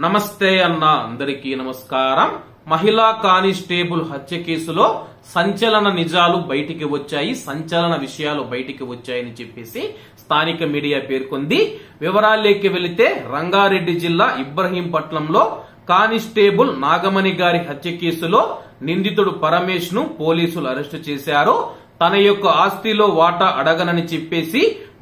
నమస్తే అన్న అందరికీ నమస్కారం. మహిళా కానిస్టేబుల్ హత్య కేసులో సంచలన నిజాలు బయటికి వచ్చాయి, సంచలన విషయాలు బయటికి వచ్చాయని చెప్పేసి స్థానిక మీడియా పేర్కొంది. వివరాల్లోకి వెళితే రంగారెడ్డి జిల్లా ఇబ్రహీంపట్నంలో కానిస్టేబుల్ నాగమణి గారి హత్య కేసులో నిందితుడు పరమేష్ ను పోలీసులు అరెస్టు చేశారు. తన యొక్క ఆస్తిలో వాటా అడగనని చెప్పేసి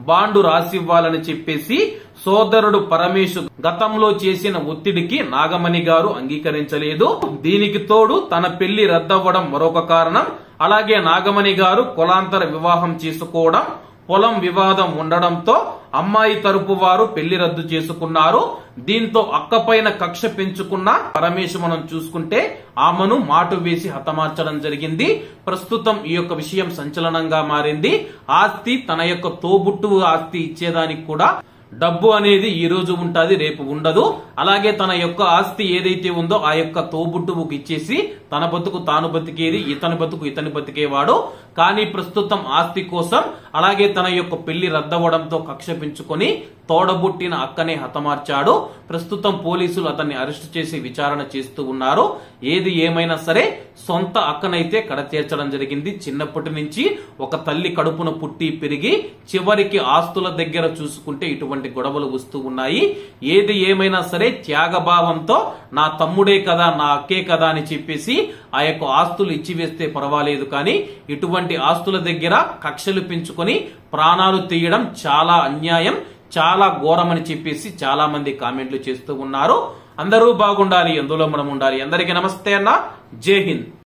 బాండు రాసివ్వాలని చెప్పేసి సోదరుడు పరమేష్ గతంలో చేసిన ఒత్తిడికి నాగమణి గారు అంగీకరించలేదు. దీనికి తోడు తన పెళ్లి రద్దవ్వడం మరొక కారణం. అలాగే నాగమణి గారు కులాంతర వివాహం చేసుకోవడం, పొలం వివాదం ఉండడంతో అమ్మాయి తరపు వారు పెళ్లి రద్దు చేసుకున్నారు. దీంతో అక్కపైన కక్ష పెంచుకున్న పరమేశ్ మనం చూసుకుంటే ఆమెను మాటు వేసి హతమార్చడం జరిగింది. ప్రస్తుతం ఈ యొక్క విషయం సంచలనంగా మారింది. ఆస్తి తన యొక్క తోబుట్టువు ఆస్తి ఇచ్చేదానికి కూడా డబ్బు అనేది ఈ రోజు ఉంటది, రేపు ఉండదు. అలాగే తన యొక్క ఆస్తి ఏదైతే ఉందో ఆ యొక్క తోబుట్టువుకు ఇచ్చేసి తన బతుకు తాను బతికేది, ఇతని బతుకు ఇతని బతికేవాడు. కానీ ప్రస్తుతం ఆస్తి కోసం అలాగే తన యొక్క పెళ్లి రద్దవడంతో కక్ష పెంచుకొని తోడబుట్టిన అక్కనే హతమార్చాడు. ప్రస్తుతం పోలీసులు అతన్ని అరెస్టు చేసి విచారణ చేస్తూ ఉన్నారు. ఏది ఏమైనా సరే సొంత అక్కనైతే కడతీర్చడం జరిగింది. చిన్నప్పటి నుంచి ఒక తల్లి కడుపున పుట్టి పెరిగి చివరికి ఆస్తుల దగ్గర చూసుకుంటే ఇటువంటి గొడవలు వస్తూ ఉన్నాయి. ఏది ఏమైనా సరే త్యాగభావంతో నా తమ్ముడే కదా, నా అక్కే కదా అని చెప్పేసి ఆ యొక్క ఆస్తులు ఇచ్చివేస్తే పర్వాలేదు, కానీ ఇటువంటి ఆస్తుల దగ్గర కక్షలు పెంచుకొని ప్రాణాలు తీయడం చాలా అన్యాయం, చాలా ఘోరమని చెప్పేసి చాలా మంది కామెంట్లు చేస్తూ ఉన్నారు. అందరూ బాగుండాలి, అందులో మనం ఉండాలి. అందరికీ నమస్తే అన్న, జై హింద్.